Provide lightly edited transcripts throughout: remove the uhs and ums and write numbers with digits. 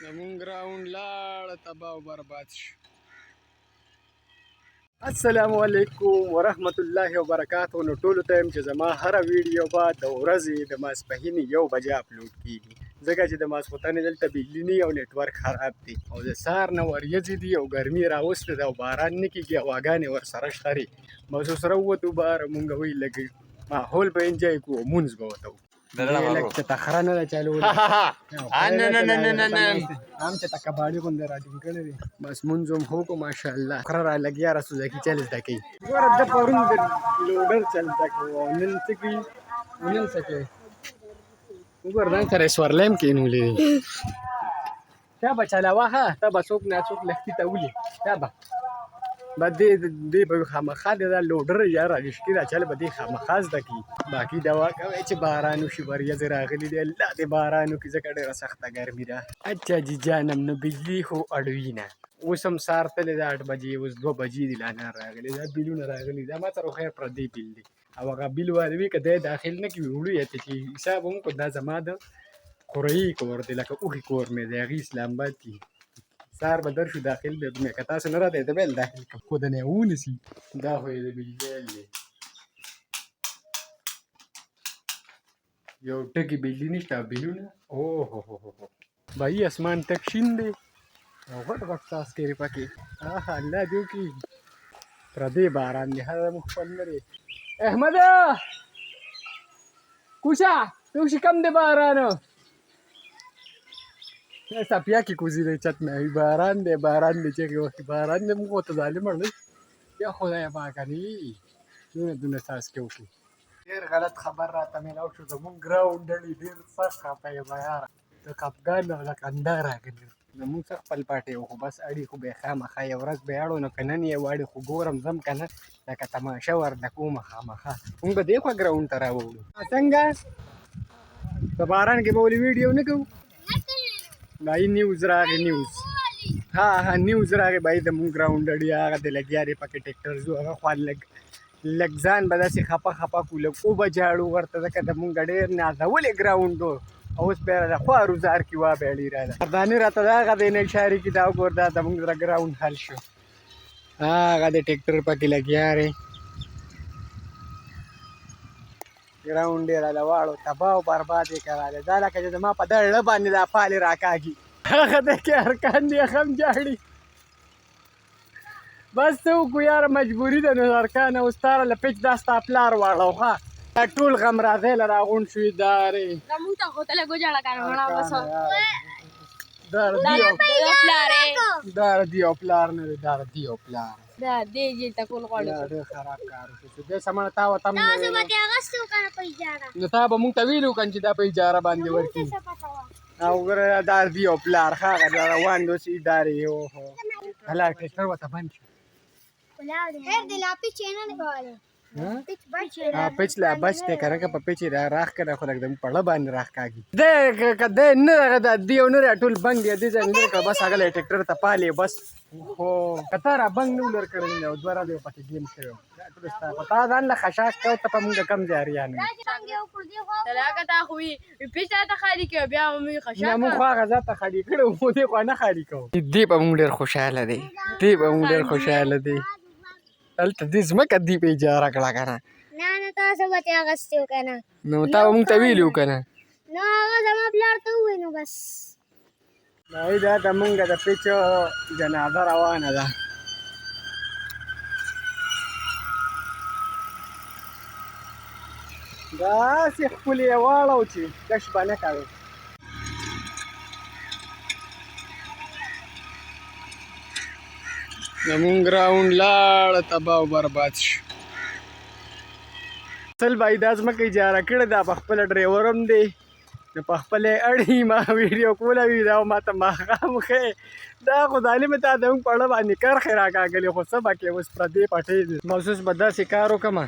زمون ګراوند لاړ تباه او برباد شو. السلام علیکم ورحمت الله وبرکاتہ. نو ټولو ته چې زما هره ویډیو به د ورځې د ماسپښین 1 بجې اپلوډ کیږي، ځکه چې د ماسخوتنې دلته بجلي نه او نیټورک خراب دی او د سهار نه وریځې دي او ګرمي راوستې ده او باران نه کیږي، هواګانې ورسره شته دي. بس اوس راووتو بهر، مونږ وایي لږ ماحول به انجوی کړو او مونځ به ورته وکړو. لږ چې تخره نه ده چلولی، هم چې ته کباړي غوندې راټینګ کړی دی. بس مونځ هم ښه وکړو ماشاءالله. خره را لګیا را سوزکي چل زده کوي. ګوره ده پرون د لوډر چل زده کړو او نن څه کوي، نن څه کوي وګوره ځان سره یې سورلی هم کېنولی دی. چا به چلاوه ښه، ته به څوک ناڅوک لښتي ته ولي، چا به دې به خامخا د دا لوډر یا راجشکي دا چل به دې خامخا زده کړي. باقي دوا کوی چې باران وشي، وریځې راغلي دي، الله دې باران وکړي ځکه ډېره سخته ګرمي ده. اچھا جي جانم نو بجلي خو اړوي نه. اوس هم سهار تللی ده 8 بجې، اوس 2 بجې دي لا نه راغلي. دا بیلونه راغلي دا ما سره خو خیر پردی بیل دی او هغه بیل والا وي که دی داخل نه کړي وړو یې چې حساب هم کړو. دا زما د قریي کور دی، لکه اوښي کور مې دی، هغې اسلام آباد کې. سهار به در شو داخل به مې که تاسو نه راته ته به داخل کړم خو د نه ونیسي. دا خو یې د بجلیل دی، یو ټکي بجلي نشته او بیلونه اوهو بهي اسمان تک شین دی او غټ غټ څاڅکي پکې. الله دې وکړي پردی باران دی، هغه زموږ خپل نه دی. احمده کوشه توشي کم دی بارانو سپیا کې کوزي دی چت مې وي باران دی چغې وهي باران دی. موږ ورته ظالمه نه یا خدای پاکه نه دونه څاڅکي وکړي. ډېر غلط خبر راته میلاو شو. زموږ ګراونډ ډلې ډېر سخت خفه یم یاره، د خفګان او د خندا راغلي. زموږ څه خپل پاټی و خو بس اړي خو به یې خامخا یو ورځ به یې اړو نو که نن یې واړې خو ګورم ځم که نه لکه تماشه ورته کومه خامخا. موږ به دې خوا ګراونډ ته راوړو. څنګه په باران کې به ولې ویډیو نه کوو؟ بهي نیوز راغی، نیوز راغی بهي د مونږ ګراونډ ډډې هغه د لګیا دی پکې ټیکټر زو هغه خوا لږ ځان به داسې خفه کړو، لږ وبجاړو ورته ځکه د مونږ ډېر نازولې ګراونډ و او اوس بیا د خوارو زار کې وابهړي راله. ارداني راته د هغه دی نه اشارې کړي دا وګوره دا زمونږ د ګراونډ حل شو. هغه د ټیکټر پکې لګیا دی. ګراونډ یې راله واړو تباه او برباد یې کرالی. دا لکه چې زما په دړه باندې دا پالې راکاږي. هغه دی کې ارکان دی هغه هم جاړي. بس څه وکړو یاره مجبوري ده نو ارکانه اوس تاره له پچ دا ستا پلار واړو ښه دا ټول غم راځی له راغونډ شوي دارې دا ردي او پلار نه دی، دا ردي او پلار ډېر خراب کار وشو. دې سمنه تا ورته نو تا به مونږ ته ویلي وکړه چې دا په اجاره باندې ورکړي او وګوره دا ردي او پلار ښه هغه روان دي اوس ادارې. اوهو هله ټیکټر ورته بند شو. پچ لا بچ دی که نه که په پچ یې راښکته خو لږ د په ړه باندې راښکاږي. دی که دی نه دی او نه دی ټول بنګ دی دې ځای نه دی کړه بس هغه له ټیکټر ته پالې بس. خو که تا را بنګ نه ولر کړی او دوه ورځې پکې ګیم شوی دا ټول ستا خو تا ځان له خشاک کوه ته په مونږ کم جاریان یو. مونږ خو هغه ځای ته خالي کړی وو دې خوا نه خالي کوو. دې به مونږ ډېر خوشحاله دی، هلته دې ځمکه دې په اجاره کړه که نه نو تا به مونږ ته ویلي وو که نه. بهي دا د مونږ د پچ جنازه روانه ده. داسې ښکلې یې واړو چې کش به نه کوې. زمونږ ګراونډ لاړه تباه او برباد شو. اصل بهي دا ځمکه اجاره کړې ده، په خپله ډریور هم دی نو په خپله یې اړي. ما ویډیو کوله وي دا ما ته ماښام ښې دا خو ظالمې تا د مونږ په اړه باندې کرښې راکاږلې خو څه به کې اوس پردې پټې دي. بس اوس به داسې کار وکړمه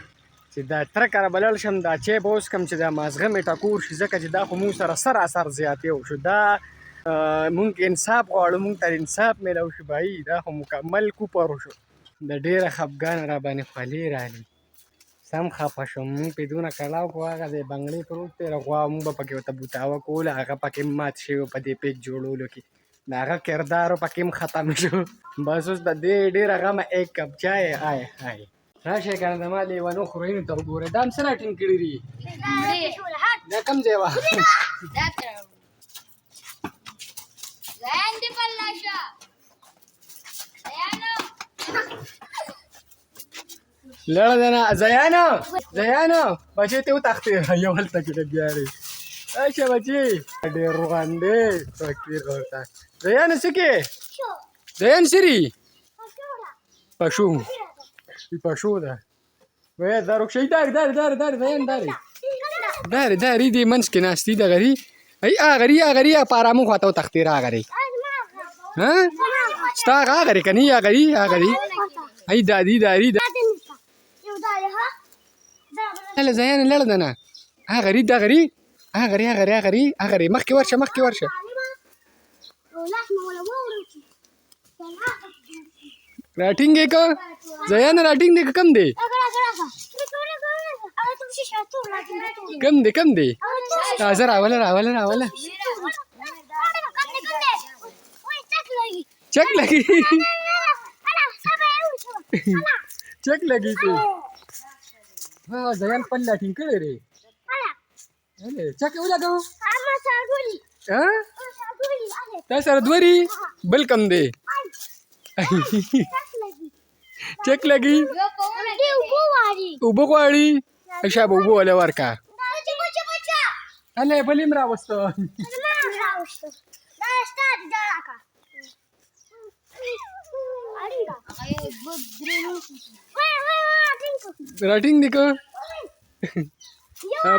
چې دا تره کره به لاړ شم دا چای به وڅښم چې دا مازغه مې ټکور شي ځکه چې دا خو مونږ سره سراسر زیاتې وشو. دا مونږ انصاف غواړو، مونږ ته انصاف میلاو شو بهي دا خو مکمل کوپر وشو. د ډېره خفګان را باندې خولې رالي سم خفه شوم. مونږ پې دونه کړاو کړو هغه ځای بنګړې پروت دی غوا مونږ به پکې ورته بوتاوه کوله هغه پکې مات شوی په دې پیچ جوړولو کې. د هغه کردارو پکې هم ختم شو. بس اوس د دې ډېره غمه ایک کپ چای. هاي هاي راشئ که نه د ما لیونو خورینو ته وګورئ. دا هم څه راټینګ کړي دي؟ دا کوم ځای وه؟ لړه ده نه. زیانو بچې ته وتښتې یو هلته کې لګیا دی. راشه بچې ډېر روان دی فقیر ورته. زیانو څه کې؟ زیان سری پشو پشو ده. وایه دا رکشوي داري دې منځ کې ناستي دغري. ای اغري په ارامه خواته وتښتې راغري. ستا هغه اغري که نه یې اغري ای دادي هله زیانه لړه ده نه. اغري مخکې ورشه راټینګ یې که زیانه راټینګ دی که کم دی؟ کم دی زه راوله چک لګي ته زیان پل راټینګ کړی دی. چک یې ولګوو تا سره دوري بل کم دی چک لګي اوبه غواړي. شابه اوبه وله ورکه. هله بل یې هم راوسته. راټینګ دی که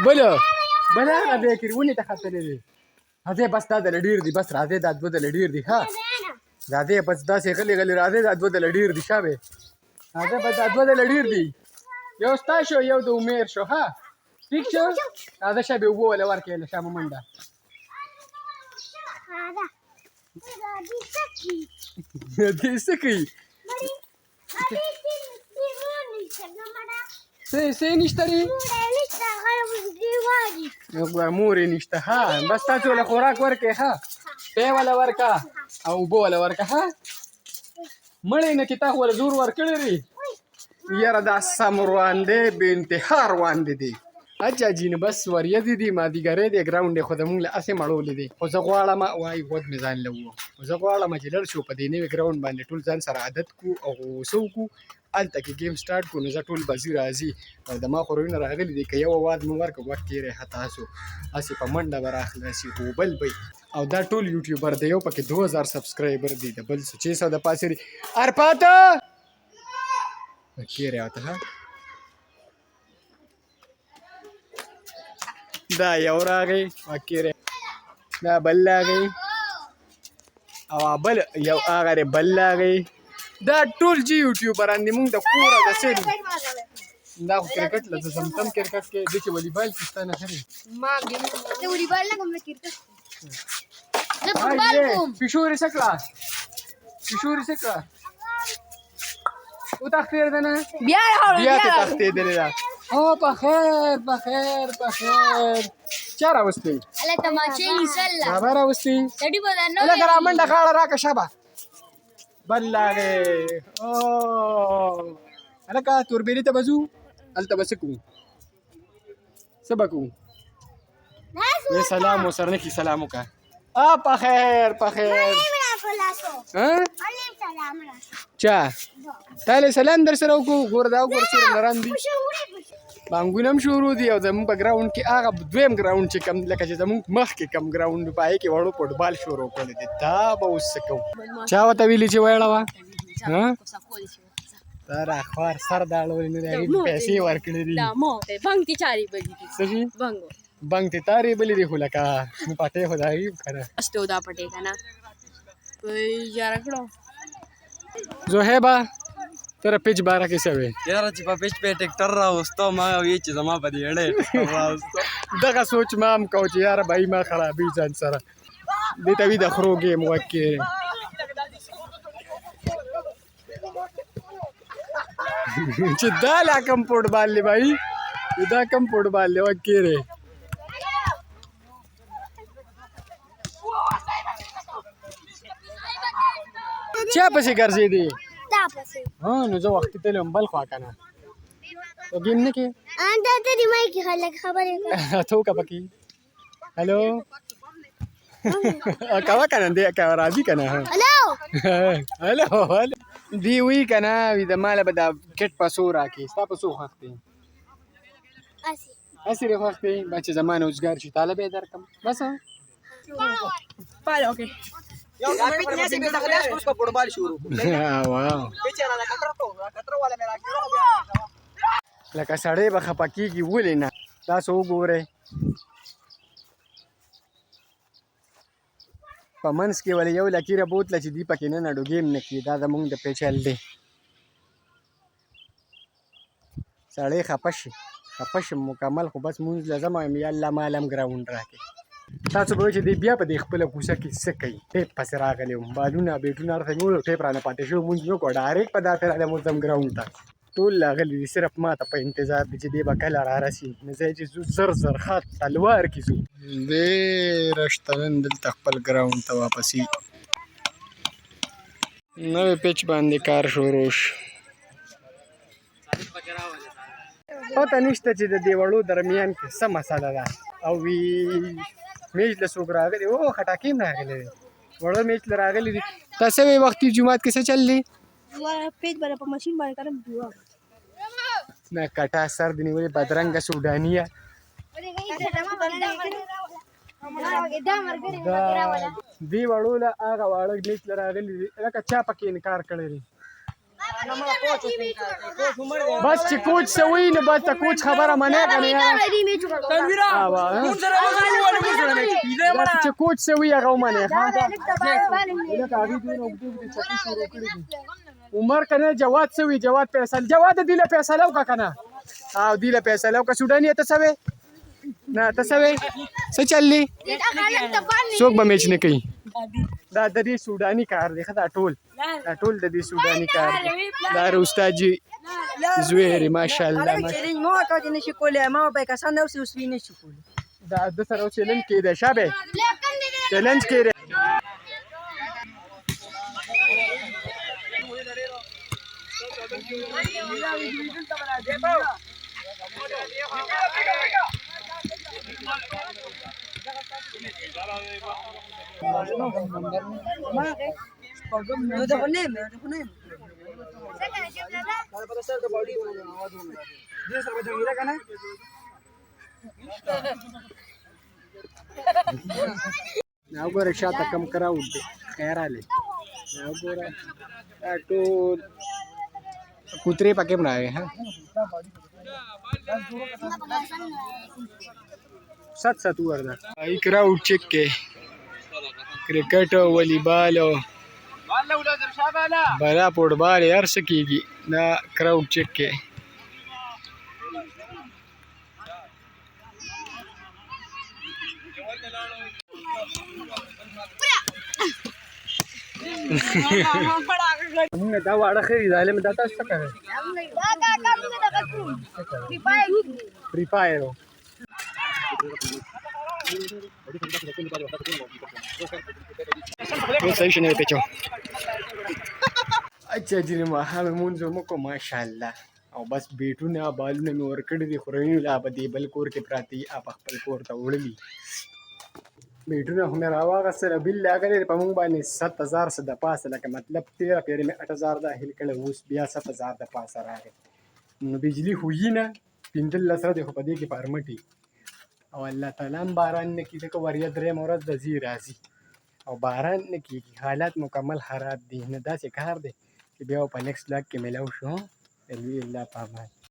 بله هغه دی کې ونې ته ختلی دی. راځئ بس دا دله ډېر دي. بس راځئ دا دوه دله ډېر دي. ښه راځئ بس داسې غلې راځئ دا دوه دله ډېر دي. شابې راځئ بس دا دوه دله ډېر دي. یو ستا شو یو د عمیر شو. ها ټیک شو. راځه شابې اوبه وله ورکړې له شامه منډه. دې څه کوي؟ څه نشته دی؟ مور یې نشته. ها بس تاسې وله خوراک ورکړئ. ښه پی وله ورکه او اوبه وله ورکه. ښه مړی نه کې تا خو وله زور ورکړی دی. یاره دا سم روان دی بې انتها روان دی. اچھا جی نو بس وریځې دي مازدیګری دی ګراونډ یې خو زمونږ له هسې مړولی دی. خو زه غواړم وایي غوږ مې ځان له ووم زه غواړم چې لړ شو په دې نوي ګراونډ باندې ټول ځان سره عادت کړو او څه وکړو هلته کې ګیم سټارټ کړو. نو زه ټول بازي راځي او د ما خو رویونه راغلي دي. که یو اواز مو ورکړ غوږ کېری ښه تاسو هسې په منډه به راخلاصي خو بل به او دا ټول یوټیوبر دی. یو پکې 2000 سبسکرایبر دي د بل 600 د پاسې دي. ارپاته کېری ورته ښه دا یو راغی وکیره دا بل راغی او بل یو هغه بل راغی. دا ټول چې یوټیوبران دي مونږ د کوره د سیل دا خو کرکټ له زمتم کرکټ کې د چې والیبال کې ستانه خري ما ګیم ته والیبال نه کوم کرکټ زه فوټبال کوم. پښوري سکلا او تختیر ده نه بیا ته تختیر ده نه. او په خیر چا راوستی؟ هلته تماچې نیسل بابا راوستی سړي به درنه هلکه را منډه غاړه راکړه شابه بل لاغې. هلکه توربېلې ته به ځو هلته به څه کوو څه به کوو؟ سلام ورسره نه کړي سلام وکړه. په خیر چا تا له سلام در سره وکړو. ګوره دا وګوره څومره نرم دي. بانګونه هم شروع دي او زموږ په ګراونډ کې هغه دویم ګراونډ چې کم لکه چې زموږ مخکې کم ګراونډ په هغې کې وړو فوټبال شروع کړی دی. دا به اوس څه کوو؟ چا ورته ویلي چې ویړه وه دا راخوار سر دا اړولې نه دی هغې پیسې یې ورکړې دي. څه شي بنګ ته تارې بلې دي خو لکه پټې خو د هغې که نه زوهیبه تر پیج باره کې څه وې؟ یاره چې په پیج په ټیکټر راوستو ما وی چې زما په دې اړې راوستو دغه سوچ ما هم کو چې یاره بھائی ما خرابې ځان سره دې ته وي د خرو ګیم وکې چې دا لا کم فوټبال دی بھائی دا کم فوټبال دی وکې چا پسې ګرځېدې؟ تا پسې. نو زه وختي تلم بل خوا که نه ته ګیم نه کې ته دې مایک کې خلک خبرې کوي. ته وکړه پکې هلو کوه که نه دی راځي که نه هلو دی وایي که نه وي د ماله به دا کټ په څو راکړي ستا په څو خوښ دی هسې دې خوښ دی بچې زما نه اوزګار شي تاله به یې درکړم بس لکه سړی به خفه کېږي ولې نه تاسو وګورئ په منځ کې ولې یو لکیره بوتله چې دوی پکې نه نډو ګیم نه کړي دا زمونږ د پیچل دی سړی خفه شي مکمل خو بس مونځ له ځم وایم یا الله ما لم ګراونډ راکړي تاسو به وایئ چې دی بیا په دې خپله کوڅه کې څه کوي ټیپ پسې راغلی وم بالونه بیټونه راته مې وویل ټیپ رانه پاتې شوی مونځ مې وکړو ډایرکټ په داسې راغلی ځم ګراونډ ته ټول راغلي دي صرف ما ته په انتظار دي چې دی به کله رارسي نو زه چې ځو زر زر ښه تلوار کې ځو ډېره شته نن دلته خپل ګراونډ ته واپسي نوی پیچ باندې کار شروع شو پته نشته چې د دې وړو درمیان کې څه مسله ده او وی میچ له څوک راغلي او خټاکي هم راغلی دی وړو میچ له راغلي دي تاسو وی وختي جومات کې څه چل دی پیج باندې په ماشین باندې کارم جوړ نه کټا سر دی نیولې بدرنګه سودانیه دی وړو له هغه واړه میچ له راغلي دي لکه چا پکې انکار کړی دی بس چې کوچ څه وایي نو بس د کوچ خبره منې که نه چې کوچ څه وایي هغه ومنې عمر که نه جواد څه وایي جواد فیصل جواد دې له فیصله وکړه که نه او دې له فیصله وکړه سوډاني ته څه وې نه ته څه وې څه چل دی څوک به میچ نه کوي دا د دې سوډاني کار دی ښه دا ټول د دې سوډاني کار دی دا استاد جي زویرې ماشاءالله دا د سره چیلنج کېده شابه چیلنج کېده وګوره شاته کم کراوډ دی خیر علي وګوره دا ټول کوترې پکې هم راغی ها سات ورده ای کراوډ چیک کې کرکټ والیبال بالا فوټبال هر څه کېږي دا کراوډ چیک کې موږ دا واړه خري ظالم دا تاسو څه کوئ فری فایر صحیح شنه پیچو اچھا جی ماښام مونځ مو کو ماشاءالله او بس بیټونه بالونه مې ورکړي دي خورینو لا به دې بل کور کې پراته دي په خپل کور ته وړلي بیټونه خو مې راواغېستله بل راغلی په موږ باندې 7000 څه د پاسه لکه مطلب 13 پیرې مې 8000 داخل کړی اوس بیا 7000 د پاسه راغی نو بجلي خو یي نه 15 دی خو په دې کې فارمټي او الله تعالی هم باران نه کړي ځکه وریه درېیمه ورځ د ځي راځي او باران نه کېږي حالات مکمل خراب دي نه داسې کار دی چې بیا په نیکسټ لاک کې میلاو شو د لوی الله په امان